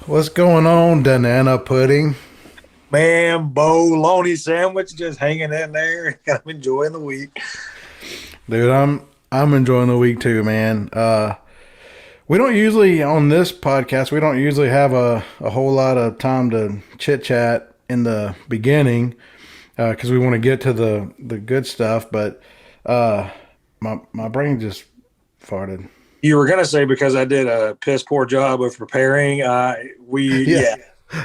What's going on, banana pudding? Man, bologna sandwich just hanging in there. I'm enjoying the week. Dude, I'm enjoying the week too, man. We don't usually on this podcast, we don't usually have a whole lot of time to chit chat in the beginning because we want to get to the good stuff. But my brain just farted. You were gonna say because I did a piss poor job of preparing. Yeah. Yeah.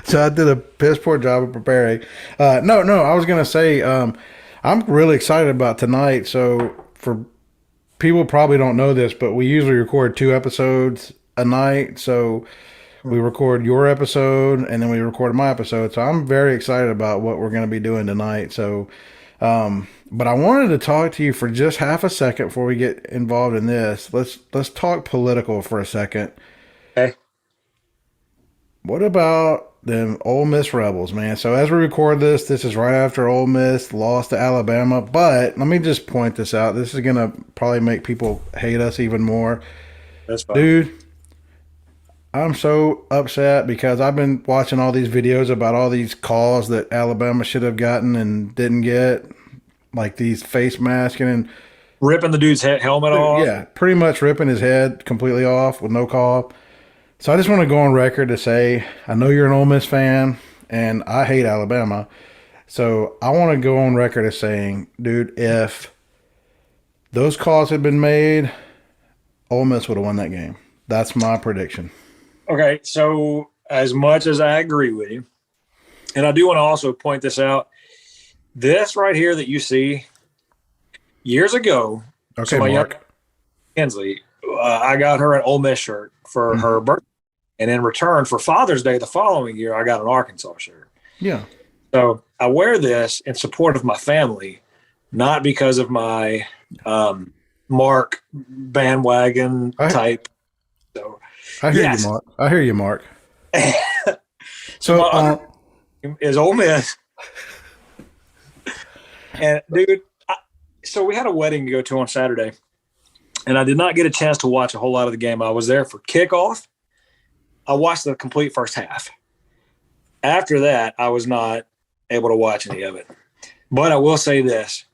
So I did a piss poor job of preparing. No, I was gonna say I'm really excited about tonight. So for people probably don't know this, but we usually record two episodes a night. So we record your episode and then we record my episode. So I'm very excited about what we're going to be doing tonight. So, but I wanted to talk to you for just half a second before we get involved in this. Let's talk political for a second. Okay. What about them Ole Miss Rebels, man? So as we record this, this is right after Ole Miss lost to Alabama. But let me just point this out. This is gonna probably make people hate us even more, That's fine. dude. I'm so upset because I've been watching all these videos about all these calls that Alabama should have gotten and didn't get, like these face masking and Ripping the dude's helmet off. yeah, pretty much ripping his head completely off with no call. So I just want to go on record to say I know you're an Ole Miss fan, and I hate Alabama. So I want to go on record as saying, dude, if those calls had been made, Ole Miss would have won that game. That's my prediction. Okay, so as much as I agree with you, and I do want to also point this out, this right here that you see years ago. Okay, so my young Mark. Kinsley, I got her an Ole Miss shirt for her birthday. And in return for Father's Day the following year, I got an Arkansas shirt. Yeah. So I wear this in support of my family, not because of my Mark bandwagon I, type. So I hear yes. you, Mark. I hear you, Mark. So So, my other team is Ole Miss. And dude, so we had a wedding to go to on Saturday, and I did not get a chance to watch a whole lot of the game. I was there for kickoff. I watched the complete first half. After that, I was not able to watch any of it. But I will say this.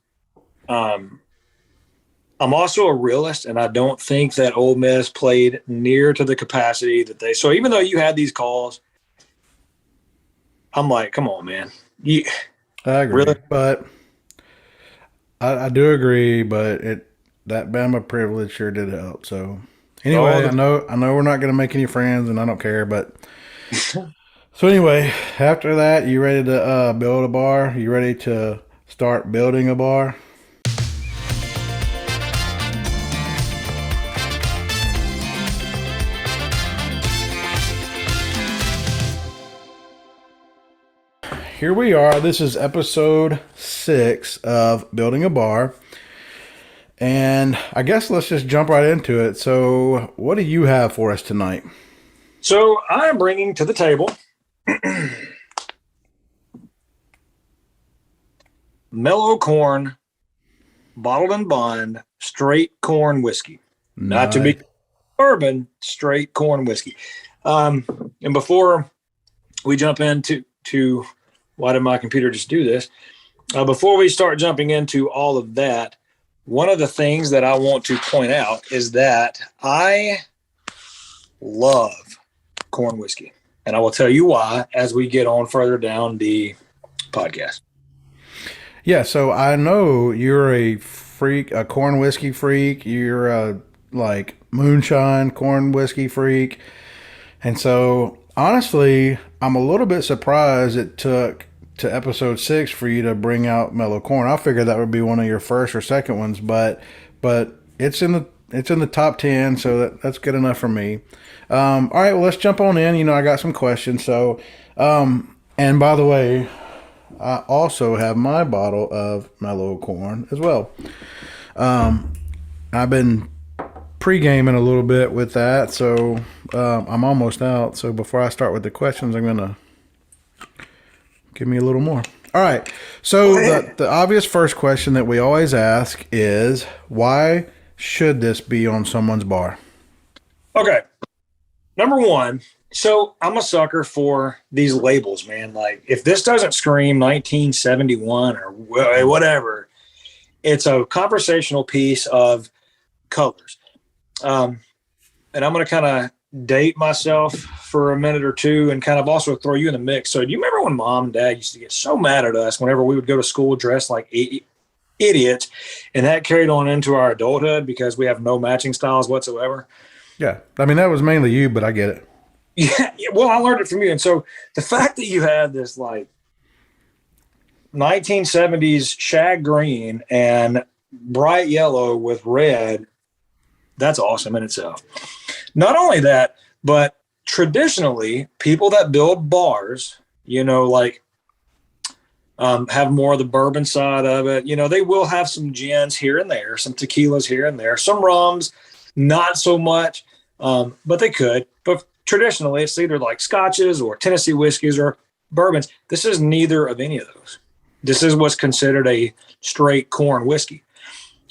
I'm also a realist, and I don't think that Ole Miss played near to the capacity that they – so even though you had these calls, I'm like, come on, man. I agree. Really? But I do agree, but that Bama privilege sure did help. So anyway, I know we're not going to make any friends, and I don't care. But so anyway, after that, you ready to build a bar? You ready to start building a bar? Here we are. This is episode 6 of Building a Bar. And I guess let's just jump right into it. So, what do you have for us tonight? So I am bringing to the table Mellow Corn, bottled and bond, straight corn whiskey. Not to be bourbon, straight corn whiskey. And before we jump into why did my computer just do this? Before we start jumping into all of that, one of the things that I want to point out is that I love corn whiskey. And I will tell you why as we get on further down the podcast. Yeah, so I know you're a freak, a corn whiskey freak. You're a like moonshine corn whiskey freak. And so honestly, I'm a little bit surprised it took to episode 6 for you to bring out Mellow Corn. I figured that would be one of your first or second ones, but it's in the top 10, so that's good enough for me. All right, well, let's jump on in. You know, I got some questions. So, and by the way, I also have my bottle of Mellow Corn as well. I've been pre-gaming a little bit with that, so I'm almost out. So before I start with the questions, I'm gonna give me a little more. All right. So the obvious first question that we always ask is, why should this be on someone's bar? Okay. Number one, So I'm a sucker for these labels, man. Like if this doesn't scream 1971 or whatever, it's a conversational piece of colors. Um, and I'm going to kind of date myself for a minute or two and kind of also throw you in the mix. So do you remember when mom and dad used to get so mad at us whenever we would go to school dressed like idiots, and that carried on into our adulthood because we have no matching styles whatsoever? Yeah. I mean, that was mainly you, but I get it. Yeah, well, I learned it from you. And so the fact that you had this like 1970s shag green and bright yellow with red, that's awesome in itself. Not only that, but traditionally, people that build bars, like have more of the bourbon side of it. They will have some gins here and there, some tequilas here and there, some rums, not so much, but they could. But traditionally, it's either like scotches or Tennessee whiskeys or bourbons. This is neither of any of those. This is what's considered a straight corn whiskey.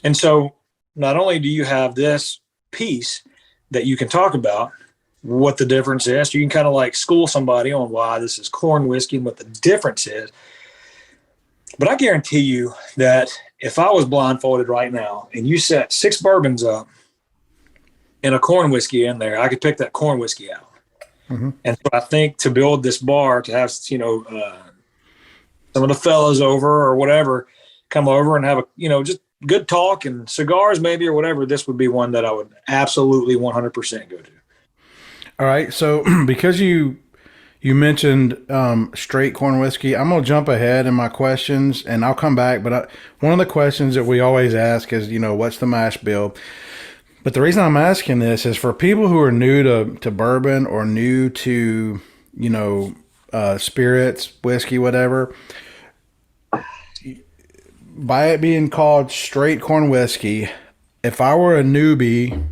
And so not only do you have this piece that you can talk about what the difference is, you can kind of like school somebody on why this is corn whiskey and what the difference is. But I guarantee you that if I was blindfolded right now and you set 6 bourbons up and a corn whiskey in there, I could pick that corn whiskey out. Mm-hmm. And so I think to build this bar, to have, some of the fellas over or whatever come over and have just good talk and cigars maybe or whatever, this would be one that I would absolutely 100% go to. All right. So because you mentioned straight corn whiskey, I'm going to jump ahead in my questions and I'll come back. But one of the questions that we always ask is, what's the mash bill? But the reason I'm asking this is for people who are new to bourbon or new to, spirits, whiskey, whatever. By it being called straight corn whiskey, if I were a newbie,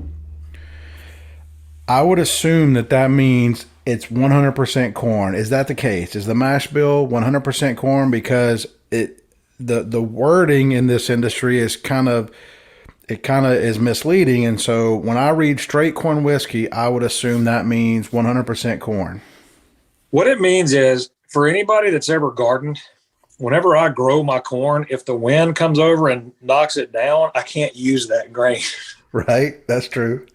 I would assume that means it's 100% corn. Is that the case? Is the mash bill 100% corn? Because the wording in this industry is kind of is misleading. And so when I read straight corn whiskey, I would assume that means 100% corn. What it means is for anybody that's ever gardened, whenever I grow my corn, if the wind comes over and knocks it down, I can't use that grain. Right? That's true.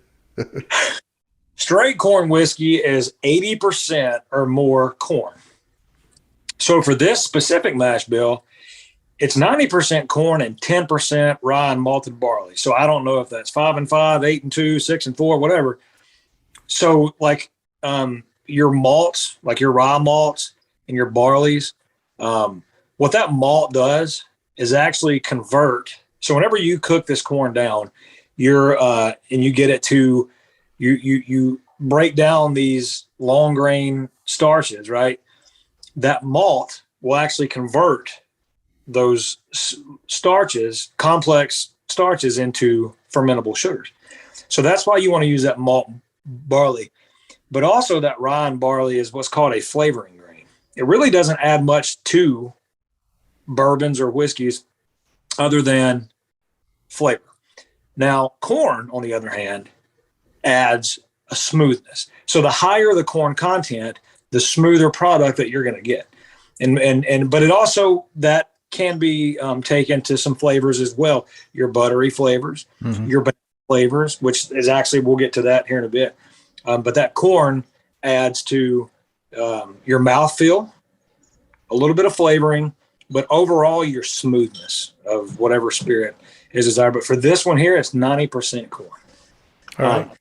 Straight corn whiskey is 80% or more corn. So for this specific mash bill, it's 90% corn and 10% rye and malted barley. So I don't know if that's 5 and 5, 8 and 2, 6 and 4, whatever. So like your malts, like your rye malts and your barleys, what that malt does is actually convert. So whenever you cook this corn down, and you get it to you break down these long grain starches, right? That malt will actually convert those starches, complex starches, into fermentable sugars. So that's why you want to use that malt barley. But also that rye and barley is what's called a flavoring grain. It really doesn't add much to bourbons or whiskeys other than flavor. Now, corn, on the other hand, adds a smoothness. So the higher the corn content, the smoother product that you're going to get. But it also, that can be taken to some flavors as well. Your buttery flavors, your banana flavors, which is actually, we'll get to that here in a bit. But that corn adds to your mouthfeel, a little bit of flavoring, but overall your smoothness of whatever spirit is desired. But for this one here, it's 90% corn. All right.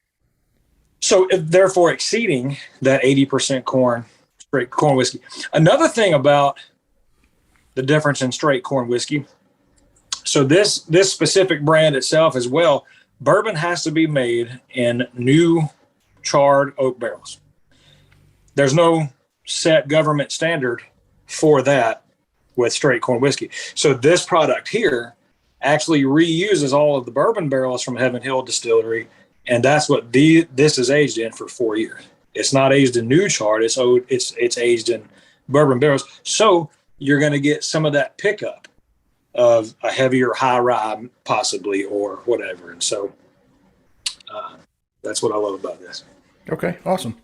So therefore exceeding that 80% corn, straight corn whiskey. Another thing about the difference in straight corn whiskey. So this specific brand itself as well, bourbon has to be made in new charred oak barrels. There's no set government standard for that with straight corn whiskey. So this product here actually reuses all of the bourbon barrels from Heaven Hill Distillery, and that's what this is aged in for 4 years. It's not aged in new charred; it's aged in bourbon barrels. So you're going to get some of that pickup of a heavier high rye, possibly, or whatever. And so that's what I love about this. Okay, awesome.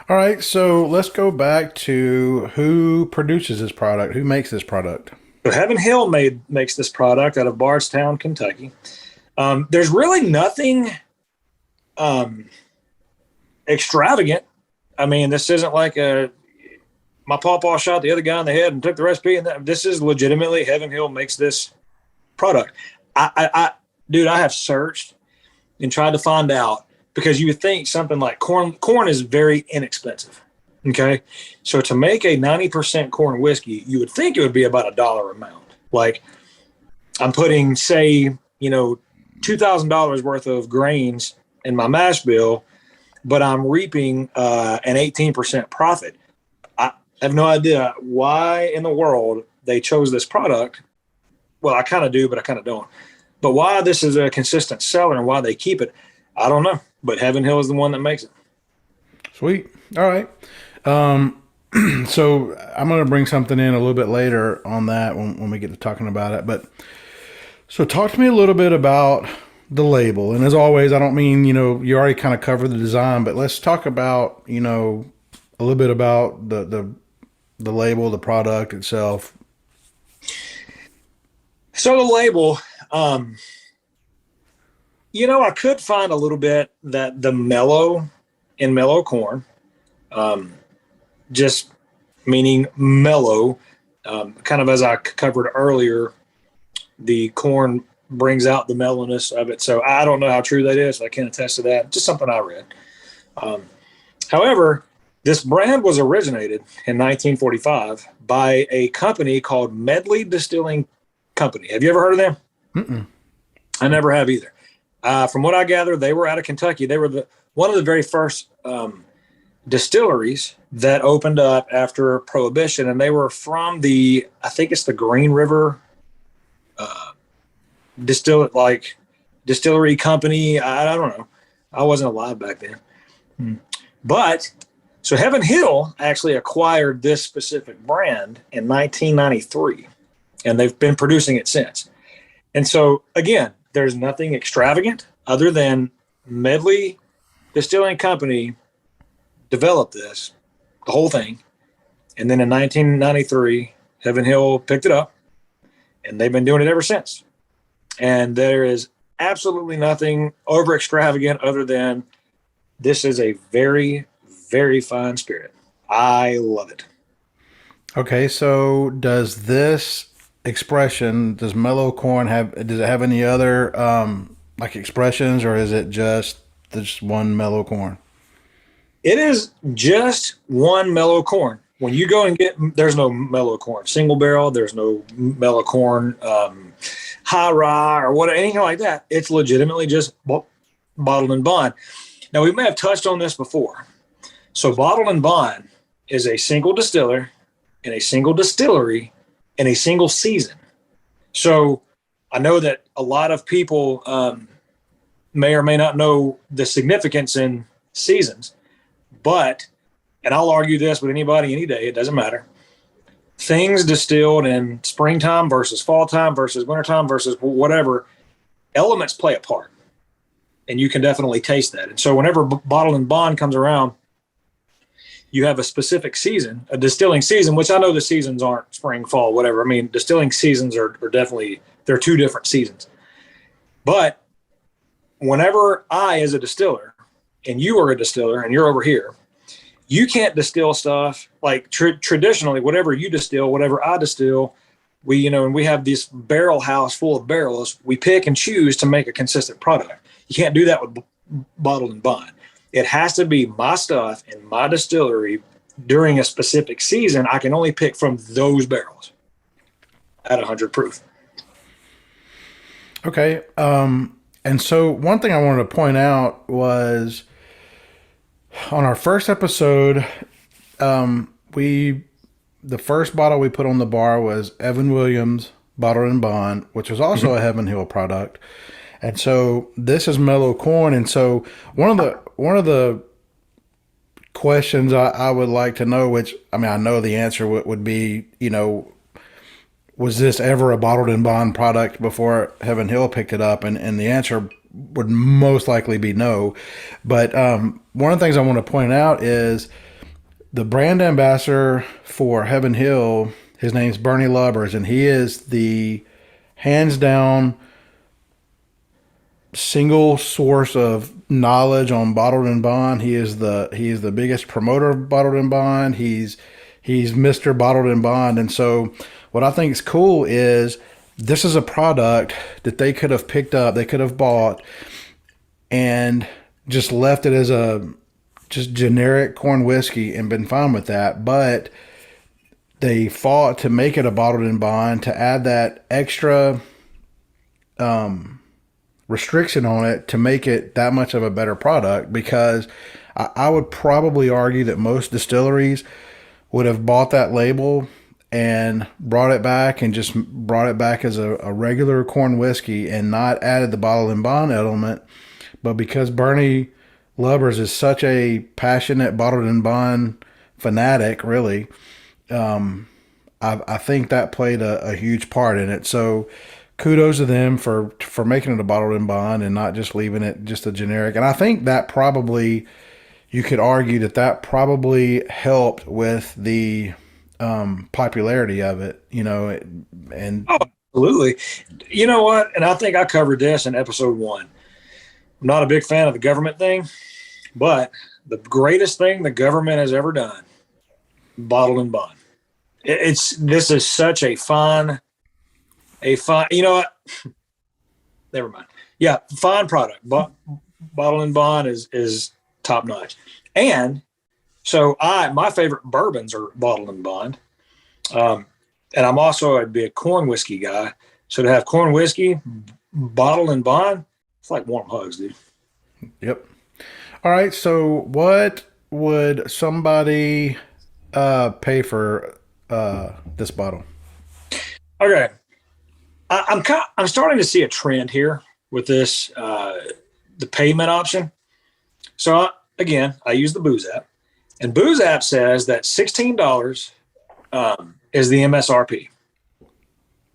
All right, so let's go back to who produces this product, who makes this product. So Heaven Hill makes this product out of Bardstown, Kentucky. There's really nothing um, extravagant. I mean, this isn't like my pawpaw shot the other guy in the head and took the recipe. And this is legitimately Heaven Hill makes this product. Dude, I have searched and tried to find out because you would think something like corn is very inexpensive. Okay. So to make a 90% corn whiskey, you would think it would be about $1 amount. Like I'm putting, say, $2,000 worth of grains in my mash bill, but I'm reaping an 18% profit. I have no idea why in the world they chose this product. Well, I kind of do, but I kind of don't. But why this is a consistent seller and why they keep it, I don't know. But Heaven Hill is the one that makes it. Sweet. All right. So I'm going to bring something in a little bit later on that when we get to talking about it. But so talk to me a little bit about the label. And as always, I don't mean, you already kind of covered the design, but let's talk about, a little bit about the label, the product itself. So the label, I could find a little bit that the Mellow in Mellow corn, just meaning mellow, kind of as I covered earlier, the corn brings out the mellowness of it. So I don't know how true that is. I can't attest to that. Just something I read. However, this brand was originated in 1945 by a company called Medley Distilling Company. Have you ever heard of them? Mm-mm. I never have either. From what I gather, they were out of Kentucky. They were one of the very first distilleries that opened up after Prohibition, and they were from I think it's the Green River distillery company. I don't know. I wasn't alive back then. But so Heaven Hill actually acquired this specific brand in 1993, and they've been producing it since. And so again, there's nothing extravagant other than Medley Distilling Company developed the whole thing. And then in 1993, Heaven Hill picked it up, and they've been doing it ever since. And there is absolutely nothing over extravagant other than this is a very, very fine spirit. I love it. Okay, so does mellow corn does it have any other like expressions, or is it just this one mellow corn? It is just one mellow corn. When you go and there's no mellow corn single barrel. There's no mellow corn high rye or anything like that. It's legitimately just bottled and bond. Now, we may have touched on this before. So bottled and bond is a single distiller and a single distillery in a single season. So I know that a lot of people may or may not know the significance in seasons, but, and I'll argue this with anybody any day, it doesn't matter. Things distilled in springtime versus fall time versus wintertime versus whatever, elements play a part. And you can definitely taste that. And so whenever bottled and bond comes around, you have a specific season, a distilling season, which I know the seasons aren't spring, fall, whatever. I mean, distilling seasons are definitely, they're two different seasons. But whenever I, as a distiller, and you are a distiller and you're over here, you can't distill stuff like traditionally, whatever you distill, whatever I distill, and we have this barrel house full of barrels. We pick and choose to make a consistent product. You can't do that with bottled and bond. It has to be my stuff in my distillery during a specific season. I can only pick from those barrels at 100 proof. Okay. And so one thing I wanted to point out was on our first episode, the first bottle we put on the bar was Evan Williams Bottled and Bond, which was also a Heaven Hill product. And so this is mellow corn. And so one of the questions I would like to know, which I mean I know the answer would be, was this ever a bottled and bond product before Heaven Hill picked it up? And the answer would most likely be no. But one of the things I want to point out is the brand ambassador for Heaven Hill, his name's Bernie Lubbers, and he is the hands down single source of knowledge on bottled and bond. He is the biggest promoter of bottled and bond. He's Mr. Bottled and Bond. And so what I think is cool is this is a product that they could have picked up, they could have bought and just left it as a just generic corn whiskey and been fine with that. But they fought to make it a bottled and bond to add that extra restriction on it to make it that much of a better product because I would probably argue that most distilleries would have bought that label and brought it back and just brought it back as a regular corn whiskey and not added the bottle and bond element. But because Bernie Lubbers is such a passionate bottled and bond fanatic, really, I think that played a huge part in it. So kudos to them for making it a bottled and bond and not just leaving it just a generic. And I think that probably you could argue that probably helped with the popularity of it, and Oh, absolutely. You know what? And I think I covered this in episode 1. I'm not a big fan of the government thing, but the greatest thing the government has ever done, bottled and bond. This is such a fine, you know what? Never mind. Yeah, fine product. Bottled and bond is top notch. And so my favorite bourbons are bottled and bond. And I'm also a big corn whiskey guy. So to have corn whiskey, bottled and bond, it's like warm hugs, dude. Yep. All right. So what would somebody pay for this bottle? Okay. I'm starting to see a trend here with this, the payment option. So again, I use the Booze app, and Booze app says that $16 is the MSRP.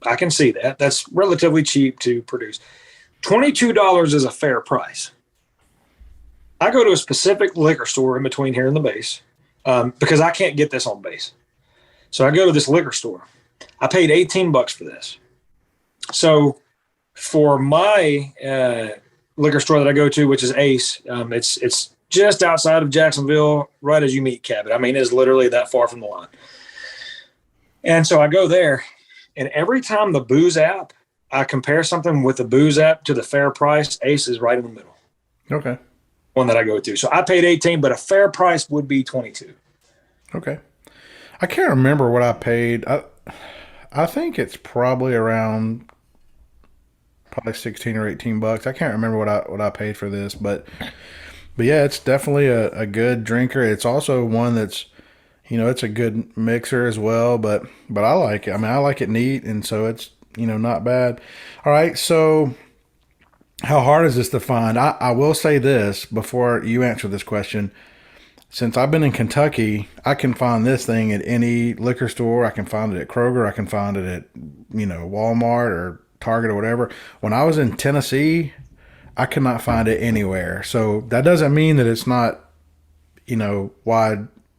I can see that. That's relatively cheap to produce. $22 is a fair price. I go to a specific liquor store in between here and the base because I can't get this on base. So I go to this liquor store. I paid $18 for this. So for my liquor store that I go to, which is Ace, it's just outside of Jacksonville, right as you meet Cabot. I mean, it's literally that far from the line. And so I go there, and every time the Booze app, I compare something with the Booze app to the fair price, Ace is right in the middle. Okay. One that I go to. So I paid 18, but a fair price would be 22. Okay. I can't remember what I paid. I think it's probably around 16 or $18. I can't remember what I paid for this, but yeah, it's definitely a good drinker. It's also one that's, it's a good mixer as well, but I like it. I mean, I like it neat, and so it's, not bad. All right, so how hard is this to find? I will say this before you answer this question. Since I've been in Kentucky, I can find this thing at any liquor store. I can find it at Kroger. I can find it at, Walmart or Target or whatever. When I was in Tennessee, I could not find it anywhere. So that doesn't mean that it's not,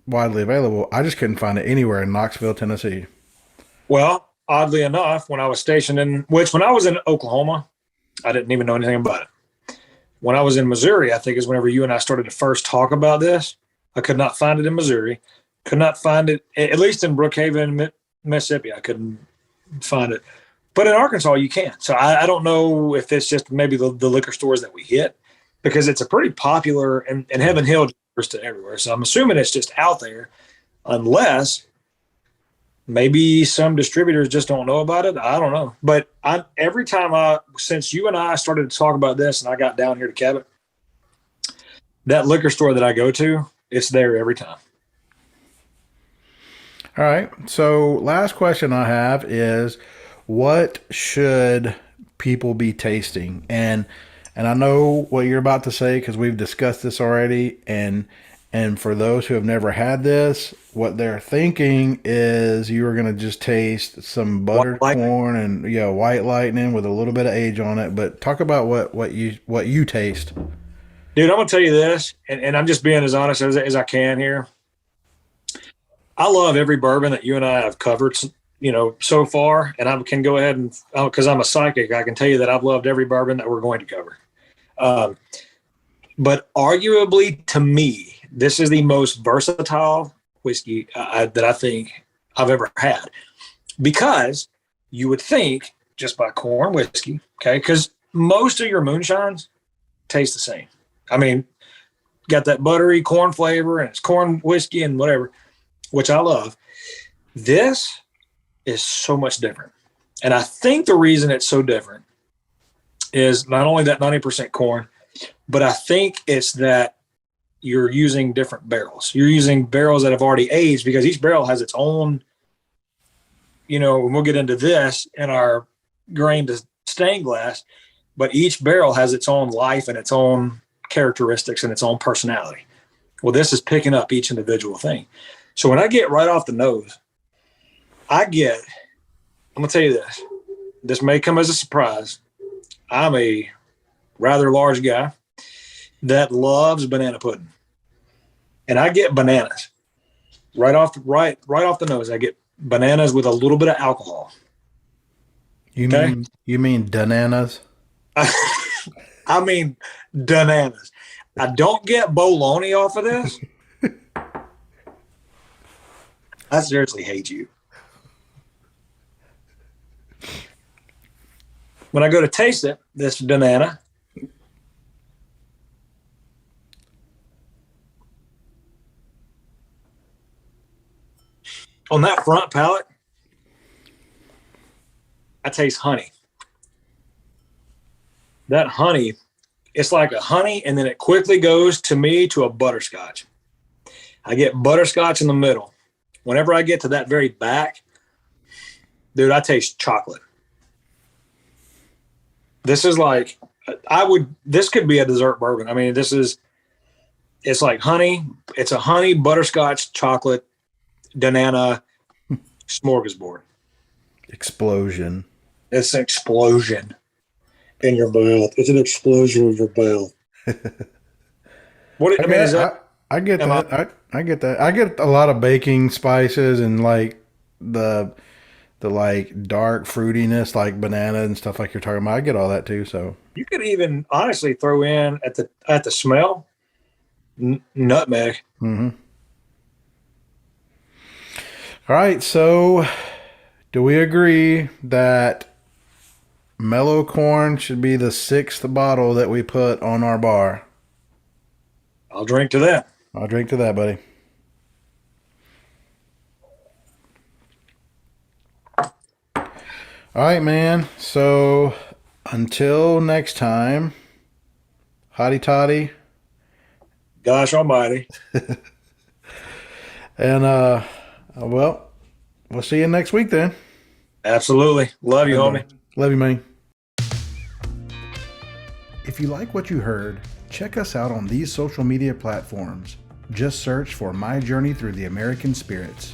widely available. I just couldn't find it anywhere in Knoxville, Tennessee. Well, oddly enough, when I was stationed when I was in Oklahoma, I didn't even know anything about it. When I was in Missouri, I think is whenever you and I started to first talk about this. I could not find it in Missouri. Could not find it, at least in Brookhaven, Mississippi. I couldn't find it. But in Arkansas, you can. So I don't know if it's just maybe the liquor stores that we hit, because it's a pretty popular, and Heaven Hill delivers to everywhere. So I'm assuming it's just out there, unless maybe some distributors just don't know about it. I don't know. But every time since you and I started to talk about this and I got down here to Cabot, that liquor store that I go to, it's there every time. All right. So last question I have is, what should people be tasting? And I know what you're about to say because we've discussed this already. And for those who have never had this, what they're thinking is you are going to just taste some buttered corn and white lightning with a little bit of age on it. But talk about what you taste. Dude, I'm going to tell you this, and I'm just being as honest as I can here. I love every bourbon that you and I have covered, so far. And I can go ahead and, because I'm a psychic, I can tell you that I've loved every bourbon that we're going to cover. But arguably, to me, this is the most versatile whiskey that I think I've ever had. Because you would think just by corn whiskey, okay, because most of your moonshines taste the same. I mean, got that buttery corn flavor and it's corn whiskey and whatever, which I love. This is so much different. And I think the reason it's so different is not only that 90% corn, but I think it's that you're using different barrels. You're using barrels that have already aged, because each barrel has its own, and we'll get into this in our grain to stained glass, but each barrel has its own life and its own characteristics and its own personality. Well, this is picking up each individual thing. So when I get right off the nose, I'm going to tell you this. This may come as a surprise. I'm a rather large guy that loves banana pudding. And I get bananas. Right off the nose, I get bananas with a little bit of alcohol. You mean bananas? I mean bananas. I don't get bologna off of this. I seriously hate you. When I go to taste it, this banana, on that front palate, I taste honey. That honey, it's like a honey, and then it quickly goes to me to a butterscotch. I get butterscotch in the middle. Whenever I get to that very back, dude, I taste chocolate. This is like, this could be a dessert bourbon. I mean, it's like honey. It's a honey, butterscotch, chocolate, banana smorgasbord. Explosion. It's an explosion in your mouth. It's an explosion in your mouth. What I mean, is that? I get that. I get that. I get a lot of baking spices and like the like dark fruitiness, like banana and stuff like you're talking about. I get all that too. So you could even honestly throw in at the smell nutmeg. Mm-hmm. All right. So do we agree that Mellow Corn should be the 6th bottle that we put on our bar? I'll drink to that. I'll drink to that, buddy. All right, man. So until next time, hotty toddy. Gosh almighty. And, well, we'll see you next week then. Absolutely. Love you, homie. Love you, man. If you like what you heard, check us out on these social media platforms. Just search for My Journey Through the American Spirits.